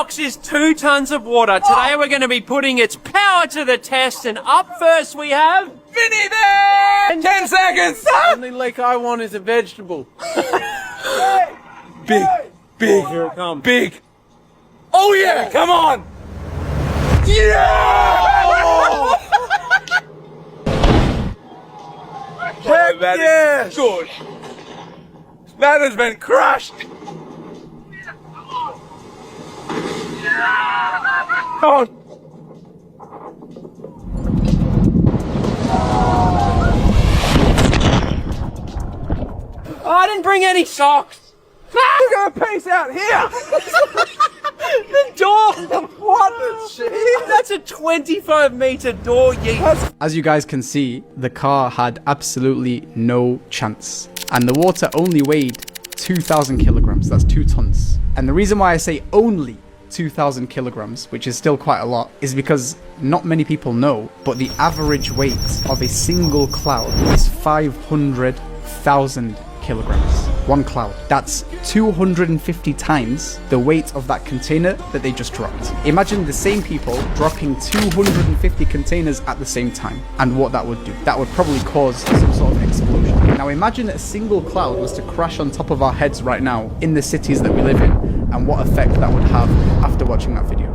box is 2 tons of water. Today we're going to be putting its power to the test, and up first we have... Vinny there! 10 seconds! The only leak I want is a vegetable. Big. Here it comes. Big. Oh yeah, come on! Yeah! Heck That is yes! good. That has been crushed. Come on. Oh, I didn't bring any socks. Look at a piece out here! The door. What the shit? That's a 25-meter door, yeet. As you guys can see, the car had absolutely no chance. And the water only weighed 2,000 kilograms, that's 2 tons. And the reason why I say only 2,000 kilograms, which is still quite a lot, is because not many people know, but the average weight of a single cloud is 500,000 kilograms. One cloud. That's 250 times the weight of that container that they just dropped. Imagine the same people dropping 250 containers at the same time, and what that would do. That would probably cause some sort of explosion. Now imagine a single cloud was to crash on top of our heads right now in the cities that we live in, and what effect that would have after watching that video.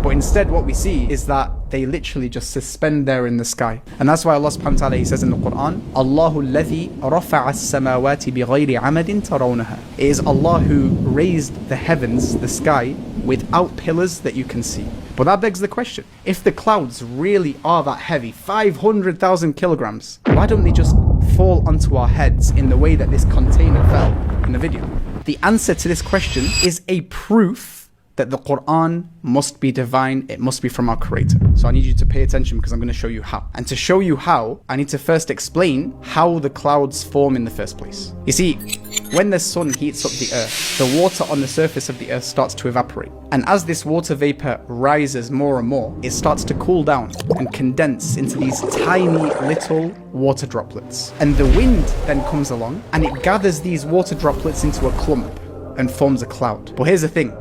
But instead what we see is that they literally just suspend there in the sky. And that's why Allah subhanahu wa ta'ala, he says in the Quran, Allahu alladhi rafa'a as-samawati bighayri amadin tarawnaha. It is Allah who raised the heavens, the sky, without pillars that you can see. But that begs the question, if the clouds really are that heavy, 500,000 kilograms, why don't they just fall onto our heads in the way that this container fell in the video? The answer to this question is a proof that the Quran must be divine, it must be from our Creator. So I need you to pay attention because I'm going to show you how. And to show you how, I need to first explain how the clouds form in the first place. You see, when the sun heats up the earth, the water on the surface of the earth starts to evaporate. And as this water vapor rises more and more, it starts to cool down and condense into these tiny little water droplets. And the wind then comes along and it gathers these water droplets into a clump and forms a cloud. But here's the thing,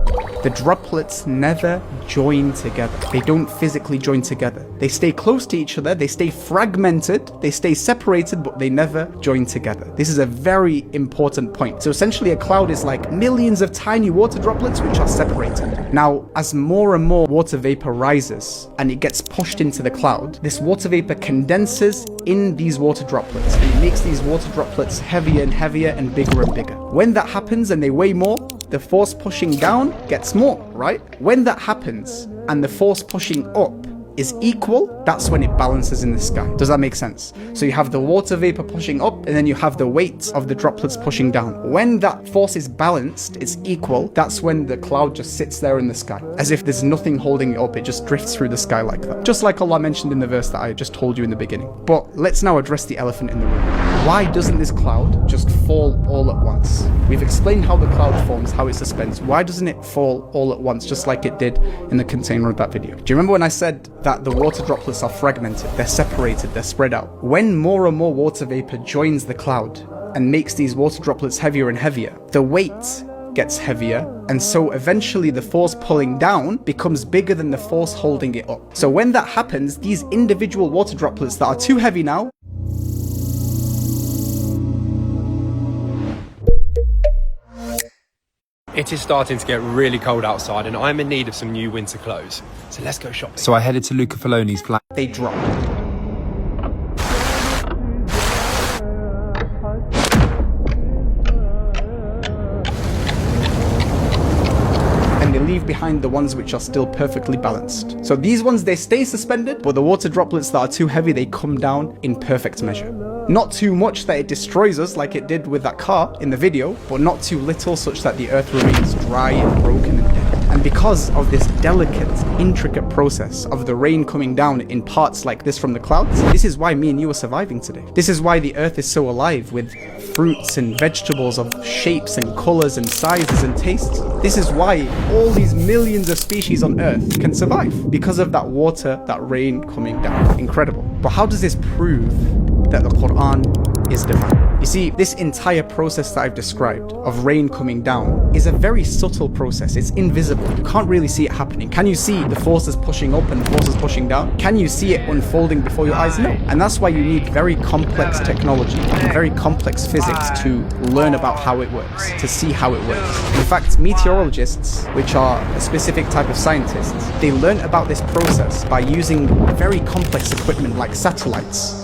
the droplets never join together. They don't physically join together. They stay close to each other, they stay fragmented, they stay separated, but they never join together. This is a very important point. So essentially a cloud is like millions of tiny water droplets which are separated. Now, as more and more water vapor rises and it gets pushed into the cloud, this water vapor condenses in these water droplets and it makes these water droplets heavier and heavier and bigger. When that happens and they weigh more, the force pushing down gets more, right? When that happens and the force pushing up is equal, that's when it balances in the sky. Does that make sense? So you have the water vapor pushing up and then you have the weight of the droplets pushing down. When that force is balanced, it's equal, that's when the cloud just sits there in the sky. As if there's nothing holding it up, it just drifts through the sky like that. Just like Allah mentioned in the verse that I just told you in the beginning. But let's now address the elephant in the room. Why doesn't this cloud just fall all at once? We've explained how the cloud forms, how it suspends. Why doesn't it fall all at once, just like it did in the container of that video? Do you remember when I said that the water droplets are fragmented, they're separated, they're spread out? When more and more water vapor joins the cloud and makes these water droplets heavier and heavier, the weight gets heavier, and so eventually the force pulling down becomes bigger than the force holding it up. So when that happens, these individual water droplets that are too heavy now, it is starting to get really cold outside and I'm in need of some new winter clothes. So let's go shopping. So I headed to Luca Filoni's flat. they drop. And they leave behind the ones which are still perfectly balanced. So these ones, they stay suspended, but the water droplets that are too heavy, they come down in perfect measure. Not too much that it destroys us like it did with that car in the video, but not too little such that the earth remains dry and broken and dead. And because of this delicate, intricate process of the rain coming down in parts like this from the clouds, this is why me and you are surviving today. This is why the earth is so alive with fruits and vegetables of shapes and colors and sizes and tastes. This is why all these millions of species on earth can survive, because of that water, that rain coming down. Incredible. But how does this prove that the Quran is divine? You see, this entire process that I've described of rain coming down is a very subtle process. It's invisible. You can't really see it happening. Can you see the forces pushing up and the forces pushing down? Can you see it unfolding before your eyes? No. And that's why you need very complex technology and very complex physics to learn about how it works, to see how it works. In fact, meteorologists, which are a specific type of scientists, they learn about this process by using very complex equipment like satellites.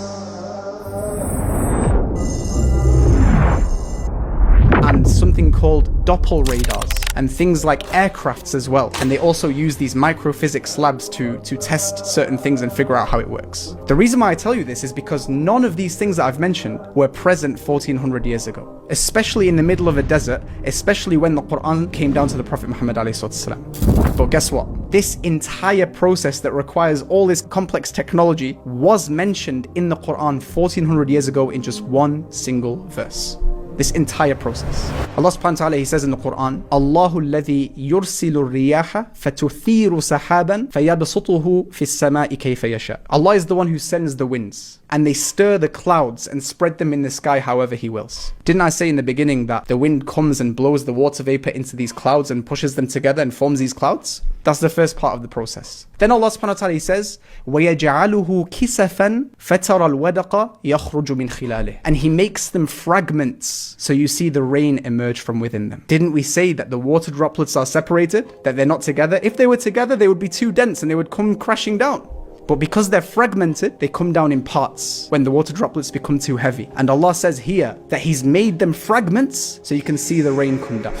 And something called Doppler radars and things like aircrafts as well. And they also use these microphysics labs to test certain things and figure out how it works. The reason why I tell you this is because none of these things that I've mentioned were present 1400 years ago, especially in the middle of a desert, especially when the Quran came down to the Prophet Muhammad ﷺ. But guess what? This entire process that requires all this complex technology was mentioned in the Quran 1400 years ago in just one single verse. This entire process. Allah subhanahu wa ta'ala, He says in the Quran, Allahu alladhi yursilu riyaha fatuthiru sahaban fayabsutuhu fi samai kayfa yasha. Allah is the one who sends the winds and they stir the clouds and spread them in the sky however He wills. Didn't I say in the beginning that the wind comes and blows the water vapor into these clouds and pushes them together and forms these clouds? That's the first part of the process. Then Allah subhanahu wa ta'ala, He says, وَيَجْعَلُهُ كِسَفًا فَتَرَى الْوَدَقَ يَخْرُجُ مِنْ خِلَالِهِ. And He makes them fragments, so you see the rain emerge from within them. Didn't we say that the water droplets are separated, that they're not together? If they were together, they would be too dense and they would come crashing down. But because they're fragmented, they come down in parts when the water droplets become too heavy. And Allah says here that He's made them fragments so you can see the rain come down.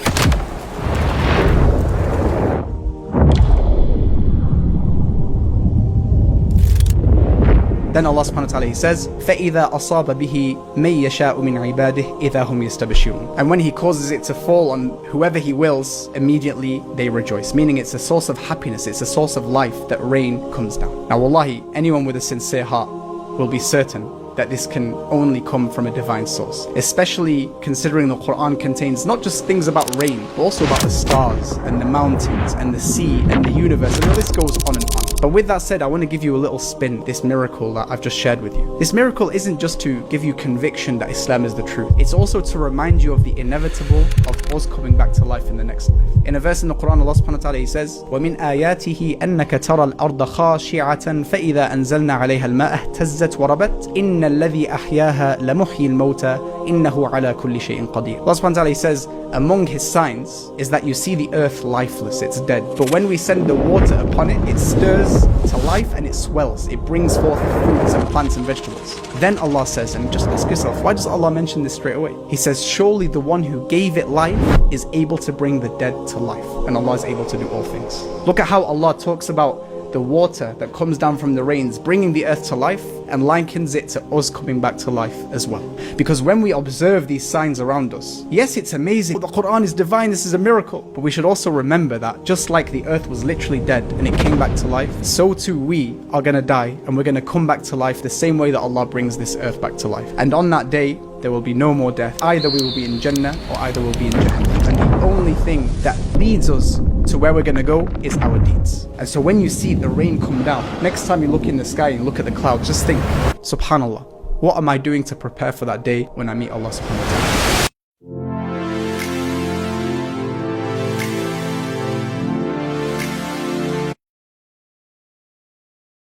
Then Allah subhanahu wa ta'ala, He says, فَإِذَا أَصَابَ بِهِ مَن يَشَاءُ مِنْ عِبَادِهِ إِذَا هُمْ يَسْتَبْشِرُونَ. And when He causes it to fall on whoever He wills, immediately they rejoice. Meaning it's a source of happiness, it's a source of life that rain comes down. Now wallahi, anyone with a sincere heart will be certain that this can only come from a divine source. Especially considering the Quran contains not just things about rain, but also about the stars and the mountains and the sea and the universe, and the list goes on and on. But with that said, I want to give you a little spin, this miracle that I've just shared with you. This miracle isn't just to give you conviction that Islam is the truth. It's also to remind you of the inevitable of us coming back to life in the next life. In a verse in the Quran, Allah subhanahu wa ta'ala, He says, وَمِنْ آيَاتِهِ أَنَّكَ تَرَى الْأَرْضَ خَاشِعَةً فَإِذَا أَنزَلْنَا عَلَيْهَا الْمَاءَ اهْتَزَّتْ وَرَبَتْ إِنَّ الَّذِي أَحْيَاهَا لَمُحْيِي الْمَوْتَى إِنَّهُ عَلَى كُلِّ شَيْءٍ قَدِيرٌ. Allah subhanahu wa ta'ala, He says, among His signs is that you see the earth lifeless, it's dead. But when we send the water upon it, it stirs to life and it swells. It brings forth fruits and plants and vegetables. Then Allah says, and just ask yourself, why does Allah mention this straight away? He says, surely the one who gave it life is able to bring the dead to life. And Allah is able to do all things. Look at how Allah talks about the water that comes down from the rains, bringing the earth to life, and likens it to us coming back to life as well. Because when we observe these signs around us, yes, it's amazing, the Quran is divine, this is a miracle, but we should also remember that just like the earth was literally dead and it came back to life, so too we are going to die and we're going to come back to life the same way that Allah brings this earth back to life. And on that day, there will be no more death. Either we will be in Jannah or either we'll be in Jahannam. And the only thing that leads us to where we're going to go is our deeds. And so when you see the rain come down, next time you look in the sky and look at the clouds, just think, subhanallah, what am I doing to prepare for that day when I meet Allah subhanahu wa ta'ala?